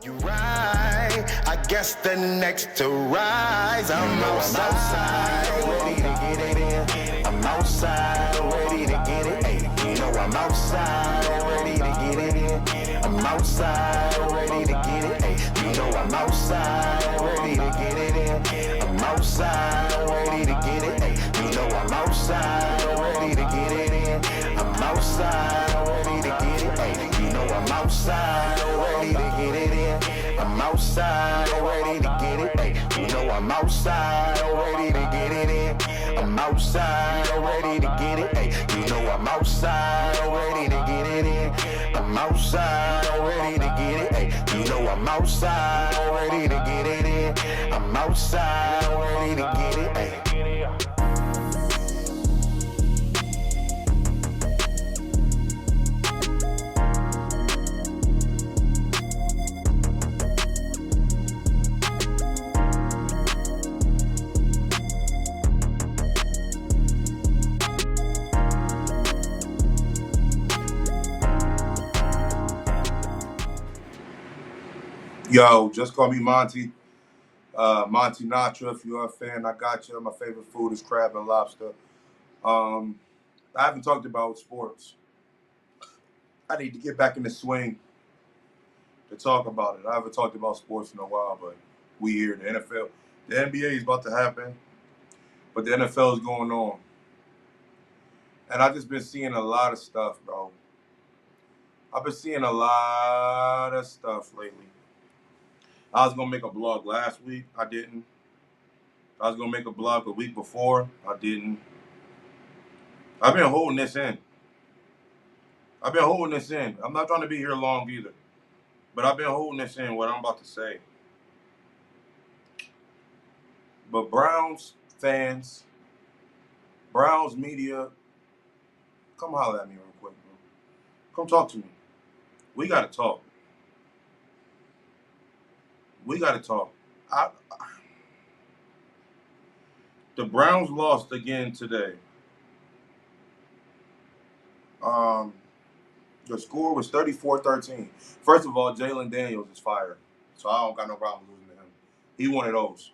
You're right. I guess the next to rise. I'm outside, ready to get it in. I'm outside, ready to get it. Hey, you know I'm outside, ready to get it in. I'm outside, ready to get it. Hey, you know I'm outside, ready to get it in. I'm outside, ready to get it. Hey, you know I'm outside, ready to get it in. I'm outside, ready to get it. Hey, you know I'm outside, ready to get it in. I'm outside, ready to get it. Hey, you know I'm outside, ready to get it in. I'm outside, ready to get it. Hey, you know I'm outside, ready to get it in. I'm outside, ready to get it. Hey, you know I'm outside, ready to get it in. I'm outside, ready to get it. Hey. Yo, just call me Monte. Monte Natra, if you're a fan, I got you. My favorite food is crab and lobster. Um, I haven't talked about sports. I need to get back in the swing to talk about it. I haven't talked about sports in a while, but we here. The NFL, the NBA is about to happen, but the NFL is going on. And I've just been seeing a lot of stuff, bro. I've been seeing a lot of stuff lately. I was going to make a blog last week. I didn't. I was going to make a blog the week before. I didn't. I've been holding this in. I'm not trying to be here long either. But I've been holding this in, what I'm about to say. But Browns fans, Browns media, come holler at me real quick, bro. Come talk to me. We got to talk. I, the Browns lost again today. The score was 34-13. First of all, Jalen Daniels is fired. So I don't got no problem losing to him. He one of those.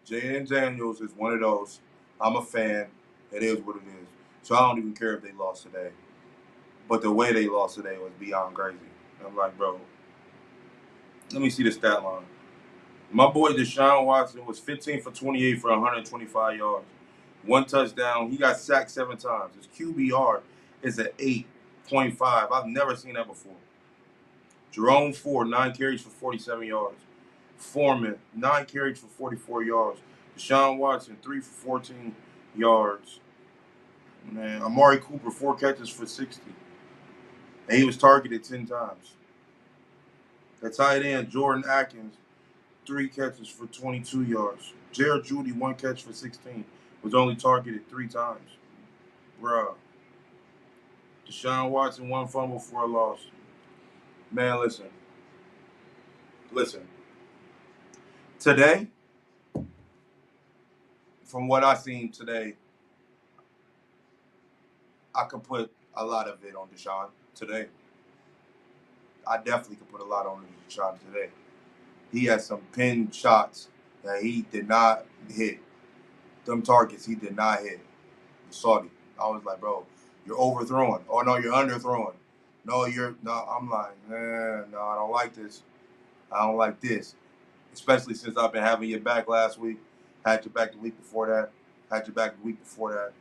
Jalen Daniels is one of those. I'm a fan. It is what it is. So I don't even care if they lost today. But the way they lost today was beyond crazy. I'm like, bro, let me see the stat line. My boy Deshaun Watson was 15 for 28 for 125 yards. One touchdown. He got sacked 7 times. His QBR is at 8.5. I've never seen that before. Jerome Ford, 9 carries for 47 yards. Foreman, 9 carries for 44 yards. Deshaun Watson, 3 for 14 yards. Man, Amari Cooper, 4 catches for 60. And he was targeted 10 times. The tight end, Jordan Atkins, 3 catches for 22 yards. Jared Judy, 1 catch for 16. Was only targeted 3 times. Bruh. Deshaun Watson, 1 fumble for a loss. Man, listen. Today, from what I seen today, I could put a lot of it on Deshaun today. I definitely could put a lot on Deshaun today. He had some pin shots that he did not hit. Them targets he did not hit. Saudi. I was like, bro, you're overthrowing. Oh no, you're underthrowing. No, I'm like, no, I don't like this. I don't like this. Especially since I've been having your back last week. Had your back the week before that. Had your back the week before that.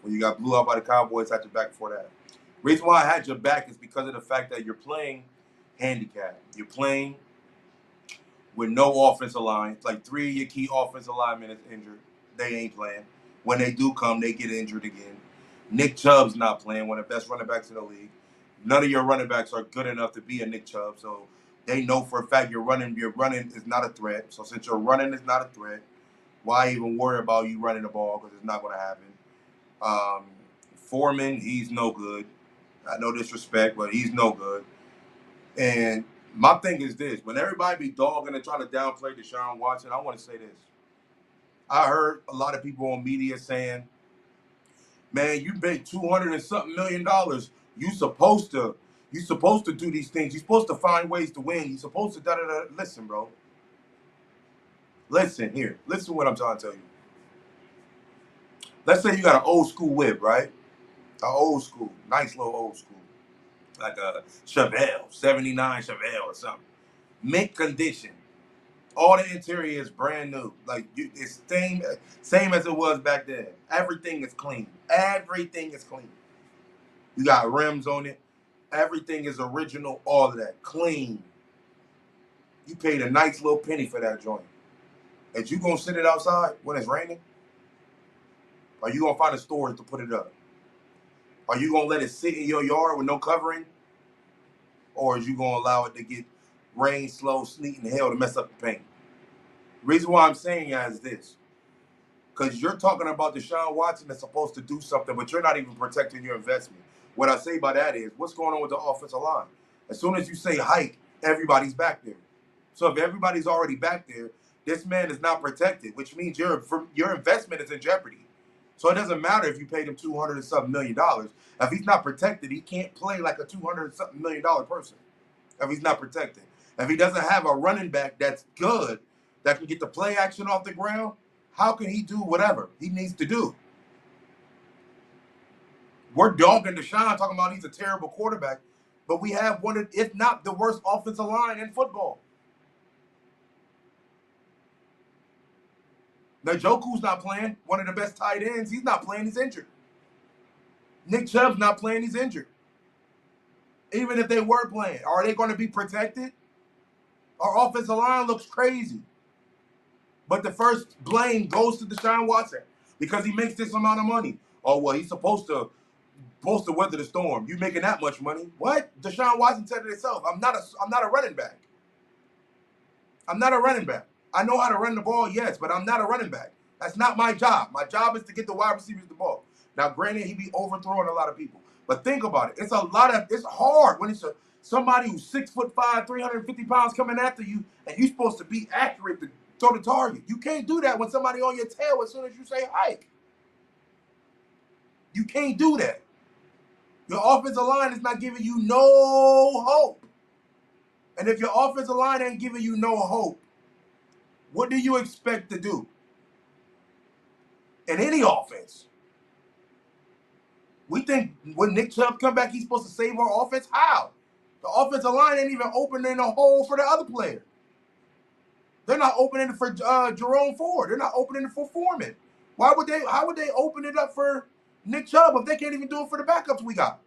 When you got blew out by the Cowboys, had your back before that. Reason why I had your back is because of the fact that you're playing handicap. You're playing with no offensive line. Like 3 of your key offensive linemen is injured. They ain't playing. When they do come, they get injured again. Nick Chubb's not playing, one of the best running backs in the league. None of your running backs are good enough to be a Nick Chubb. So they know for a fact your running is not a threat. So since your running is not a threat, why even worry about you running the ball? Because it's not going to happen. Foreman, he's no good. No disrespect, but he's no good. And my thing is this. When everybody be dogging and trying to downplay Deshaun Watson, I want to say this. I heard a lot of people on media saying, man, you made $200 and something million. You supposed to You're supposed to do these things. You're supposed to find ways to win. You're supposed to da-da-da. Listen, bro. Listen here. Listen to what I'm trying to tell you. Let's say you got an old school whip, right? An old school, nice little old school. Like a Chevelle, 79 Chevelle or something. Mint condition. All the interior is brand new. Like it's same as it was back then. Everything is clean. Everything is clean. You got rims on it. Everything is original. All of that clean. You paid a nice little penny for that joint. And you gonna sit it outside when it's raining? Are you gonna find a storage to put it up? Are you gonna let it sit in your yard with no covering? Or is you gonna allow it to get rain, slow, sleet, and hail to mess up the paint? The reason why I'm saying that is this. Because you're talking about Deshaun Watson that's supposed to do something, but you're not even protecting your investment. What I say by that is, what's going on with the offensive line? As soon as you say hike, everybody's back there. So if everybody's already back there, this man is not protected, which means your investment is in jeopardy. So it doesn't matter if you paid him $200 and something million. If he's not protected, he can't play like a $200 and something million person. If he's not protected, if he doesn't have a running back that's good, that can get the play action off the ground, how can he do whatever he needs to do? We're dogging Deshaun, talking about he's a terrible quarterback, but we have one of, if not the worst offensive line in football. Njoku's not playing. One of the best tight ends, he's not playing. He's injured. Nick Chubb's not playing. He's injured. Even if they were playing, are they going to be protected? Our offensive line looks crazy. But the first blame goes to Deshaun Watson because he makes this amount of money. Oh, well, he's supposed to weather the storm. You making that much money? What? Deshaun Watson said it himself. I'm not a running back. I'm not a running back. I know how to run the ball, yes, but I'm not a running back. That's not my job. My job is to get the wide receivers the ball. Now, granted, he be overthrowing a lot of people, but think about it. It's hard when it's somebody who's 6'5", 350 pounds coming after you, and you're supposed to be accurate to throw the target. You can't do that when somebody on your tail as soon as you say hike. You can't do that. Your offensive line is not giving you no hope. And if your offensive line ain't giving you no hope, what do you expect to do? In any offense. We think when Nick Chubb come back, he's supposed to save our offense? How? The offensive line ain't even opening a hole for the other player. They're not opening it for Jerome Ford. They're not opening it for Foreman. How would they open it up for Nick Chubb if they can't even do it for the backups we got?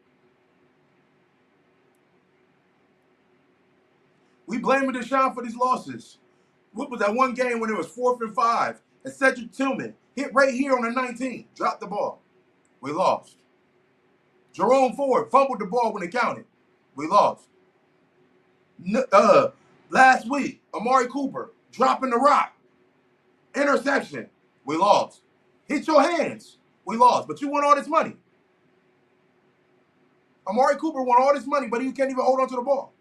We blaming Deshaun for these losses. What was that one game when it was 4th and 5 and Cedric Tillman hit right here on the 19, dropped the ball. We lost. Jerome Ford fumbled the ball when it counted. We lost. Last week, Amari Cooper dropping the rock. Interception. We lost. Hit your hands. We lost. But you won all this money. Amari Cooper won all this money, but he can't even hold on to the ball.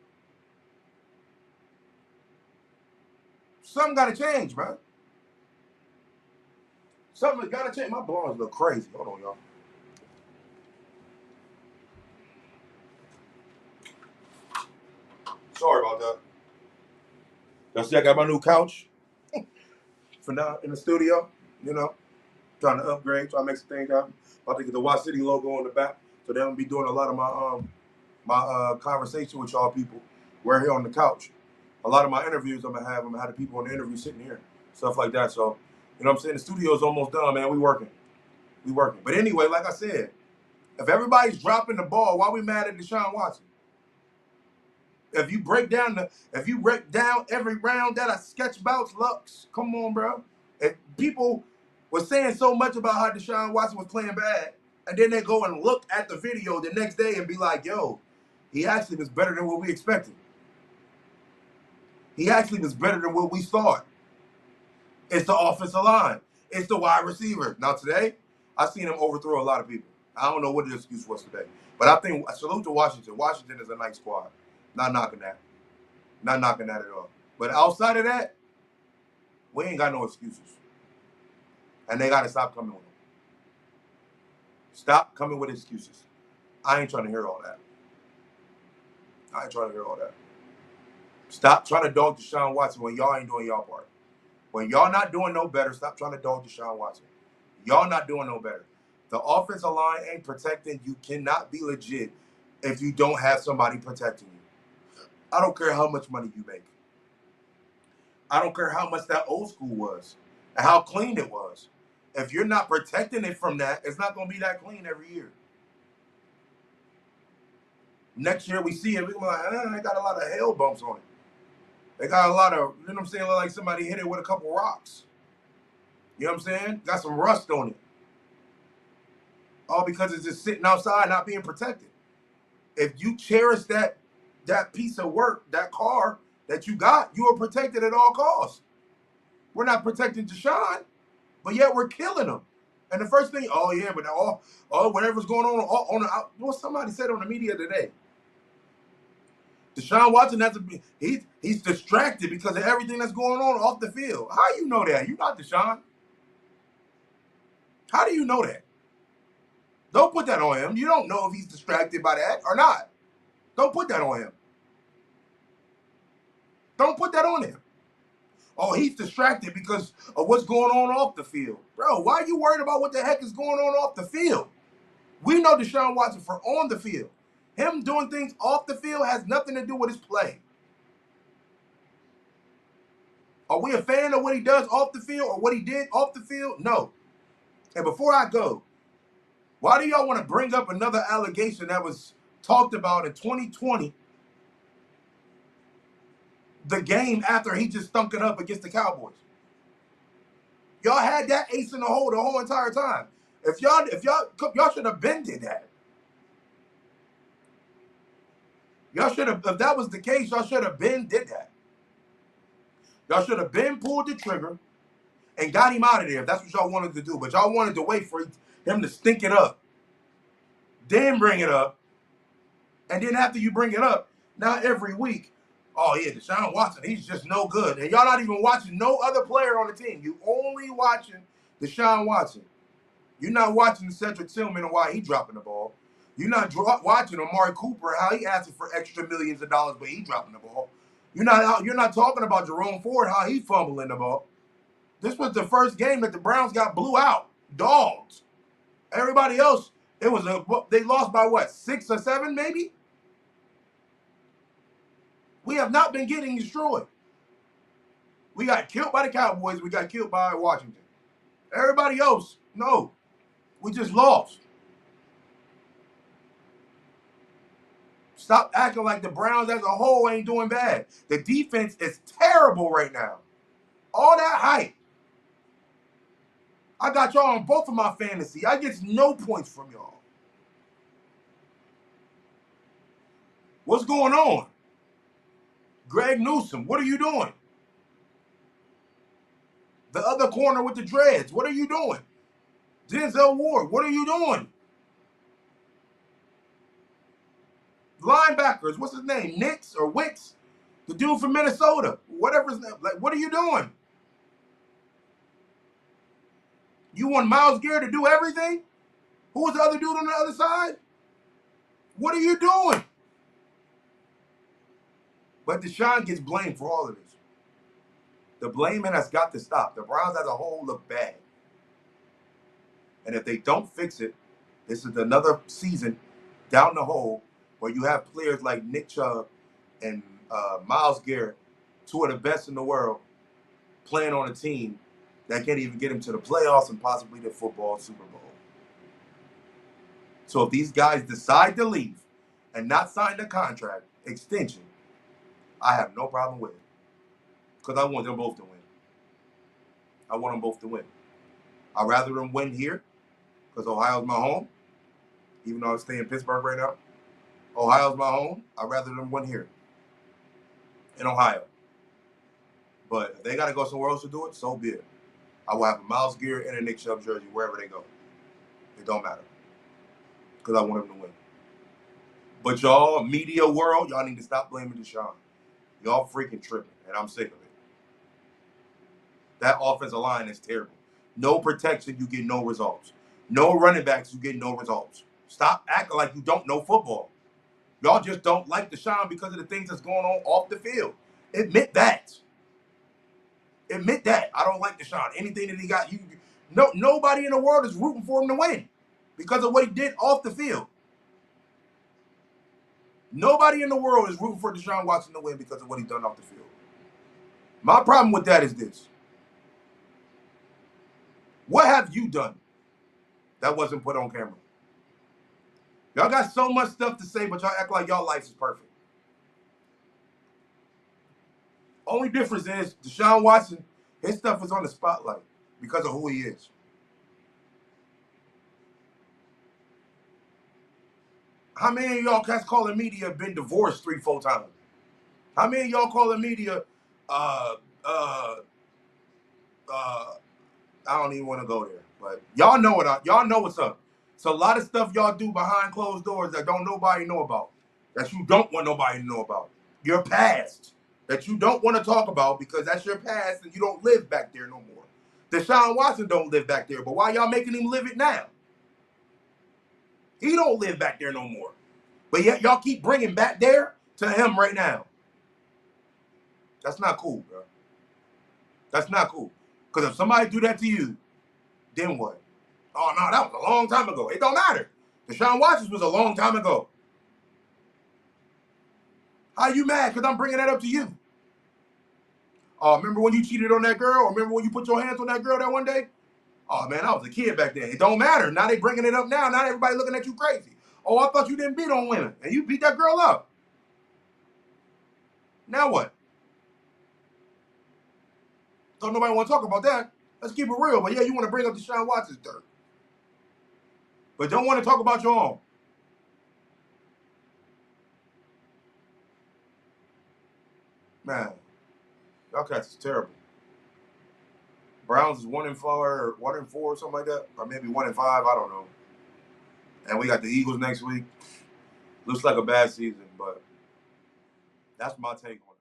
Something got to change, man. Something got to change. My blondes look crazy. Hold on, y'all. Sorry about that. Y'all see I got my new couch for now in the studio. You know, trying to upgrade, trying to make some things happen. About to get the Y City logo on the back. So they're going to be doing a lot of my conversation with y'all people. We're here on the couch. A lot of my interviews I'm going to have the people in the interview sitting here. Stuff like that. So, you know what I'm saying? The studio's almost done, man. We working. But anyway, like I said, if everybody's dropping the ball, why we mad at Deshaun Watson? If you break down every round that a sketch bounce looks, come on, bro. If people were saying so much about how Deshaun Watson was playing bad, and then they go and look at the video the next day and be like, yo, he actually was better than what we expected. He actually was better than what we thought. It's the offensive line. It's the wide receiver. Now today, I've seen him overthrow a lot of people. I don't know what the excuse was today. But I think, salute to Washington. Washington is a nice squad. Not knocking that. Not knocking that at all. But outside of that, we ain't got no excuses. And they got to stop coming with them. Stop coming with excuses. I ain't trying to hear all that. I ain't trying to hear all that. Stop trying to dog Deshaun Watson when y'all ain't doing y'all part. When y'all not doing no better, stop trying to dog Deshaun Watson. Y'all not doing no better. The offensive line ain't protecting. You cannot be legit if you don't have somebody protecting you. I don't care how much money you make. I don't care how much that old school was and how clean it was. If you're not protecting it from that, it's not going to be that clean every year. Next year we see it, we're like, they got a lot of hell bumps on it. They got a lot of, you know what I'm saying, like somebody hit it with a couple rocks. You know what I'm saying? Got some rust on it. All because it's just sitting outside not being protected. If you cherish that piece of work, that car that you got, you are protected at all costs. We're not protecting Deshaun, but yet we're killing him. And the first thing, but whatever's going on what somebody said on the media today. Deshaun Watson he's distracted because of everything that's going on off the field. How you know that? You're not Deshaun. How do you know that? Don't put that on him. You don't know if he's distracted by that or not. Don't put that on him. Don't put that on him. Oh, he's distracted because of what's going on off the field. Bro, why are you worried about what the heck is going on off the field? We know Deshaun Watson for on the field. Him doing things off the field has nothing to do with his play. Are we a fan of what he does off the field or what he did off the field? No. And before I go, why do y'all want to bring up another allegation that was talked about in 2020? The game after he just stunk it up against the Cowboys. Y'all had that ace in the hole the whole entire time. If y'all should have been did that. Y'all should have, if that was the case, y'all should have been did that. Y'all should have been pulled the trigger and got him out of there if that's what y'all wanted to do. But y'all wanted to wait for him to stink it up. Then bring it up. And then after you bring it up, now every week, oh yeah, Deshaun Watson, he's just no good. And y'all not even watching no other player on the team. You only watching Deshaun Watson. You're not watching Cedric Tillman and why he dropping the ball. You're not watching Amari Cooper, how he asking for extra millions of dollars, but he dropping the ball. You're not talking about Jerome Ford, how he fumbling the ball. This was the first game that the Browns got blew out. Dogs. Everybody else, they lost by what, 6 or 7 maybe? We have not been getting destroyed. We got killed by the Cowboys. We got killed by Washington. Everybody else, no. We just lost. Stop acting like the Browns as a whole ain't doing bad. The defense is terrible right now. All that hype. I got y'all on both of my fantasy. I get no points from y'all. What's going on? Greg Newsome, what are you doing? The other corner with the dreads, what are you doing? Denzel Ward, what are you doing? Linebackers, what's his name? Nix or Wicks? The dude from Minnesota, whatever his name. Like, what are you doing? You want Myles Garrett to do everything? Who was the other dude on the other side? What are you doing? But Deshaun gets blamed for all of this. The blaming has got to stop. The Browns as a whole look bad. And if they don't fix it, this is another season down the hole where you have players like Nick Chubb and Myles Garrett, two of the best in the world, playing on a team that can't even get him to the playoffs and possibly the football Super Bowl. So if these guys decide to leave and not sign the contract extension, I have no problem with it. Because I want them both to win. I want them both to win. I'd rather them win here, because Ohio's my home. Even though I stay in Pittsburgh right now. Ohio's my home. I'd rather them win here. In Ohio. But if they got to go somewhere else to do it, so be it. I will have a Myles Garrett and a Nick Chubb jersey wherever they go. It don't matter. Because I want them to win. But y'all, media world, y'all need to stop blaming Deshaun. Y'all freaking tripping, and I'm sick of it. That offensive line is terrible. No protection, you get no results. No running backs, you get no results. Stop acting like you don't know football. Y'all just don't like Deshaun because of the things that's going on off the field. Admit that. Admit that. I don't like Deshaun. Anything that he got, nobody in the world is rooting for him to win because of what he did off the field. Nobody in the world is rooting for Deshaun Watson to win because of what he's done off the field. My problem with that is this. What have you done that wasn't put on camera? Y'all got so much stuff to say, but y'all act like y'all life is perfect. Only difference is Deshaun Watson, his stuff is on the spotlight because of who he is. How many of y'all cats calling media have been divorced 3-4 times? How many of y'all calling media, I don't even want to go there, but y'all know what's up. It's a lot of stuff y'all do behind closed doors that don't nobody know about, that you don't want nobody to know about. Your past that you don't want to talk about because that's your past and you don't live back there no more. Deshaun Watson don't live back there, but why y'all making him live it now? He don't live back there no more. But yet y'all keep bringing back there to him right now. That's not cool, bro. That's not cool. Because if somebody do that to you, then what? Oh, no, that was a long time ago. It don't matter. Deshaun Watson was a long time ago. How you mad? Because I'm bringing that up to you. Oh, remember when you cheated on that girl? Or remember when you put your hands on that girl that one day? Oh, man, I was a kid back then. It don't matter. Now they bringing it up now. Now everybody looking at you crazy. Oh, I thought you didn't beat on women. And you beat that girl up. Now what? Don't nobody want to talk about that. Let's keep it real. But yeah, you want to bring up Deshaun Watson's dirt. But don't want to talk about your own. Man, y'all cats is terrible. Browns is 1-4, or 1-4, something like that. Or maybe 1-5, I don't know. And we got the Eagles next week. Looks like a bad season, but that's my take on it.